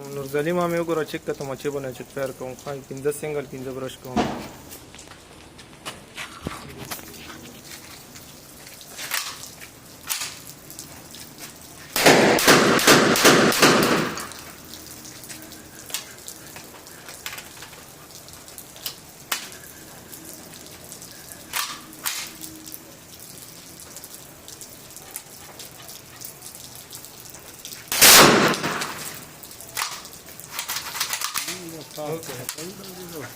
نورزالي مامي وګوره چې کته مچې بنه چې پیر کوم خای 15 سنگل 15 برش کوم Okay.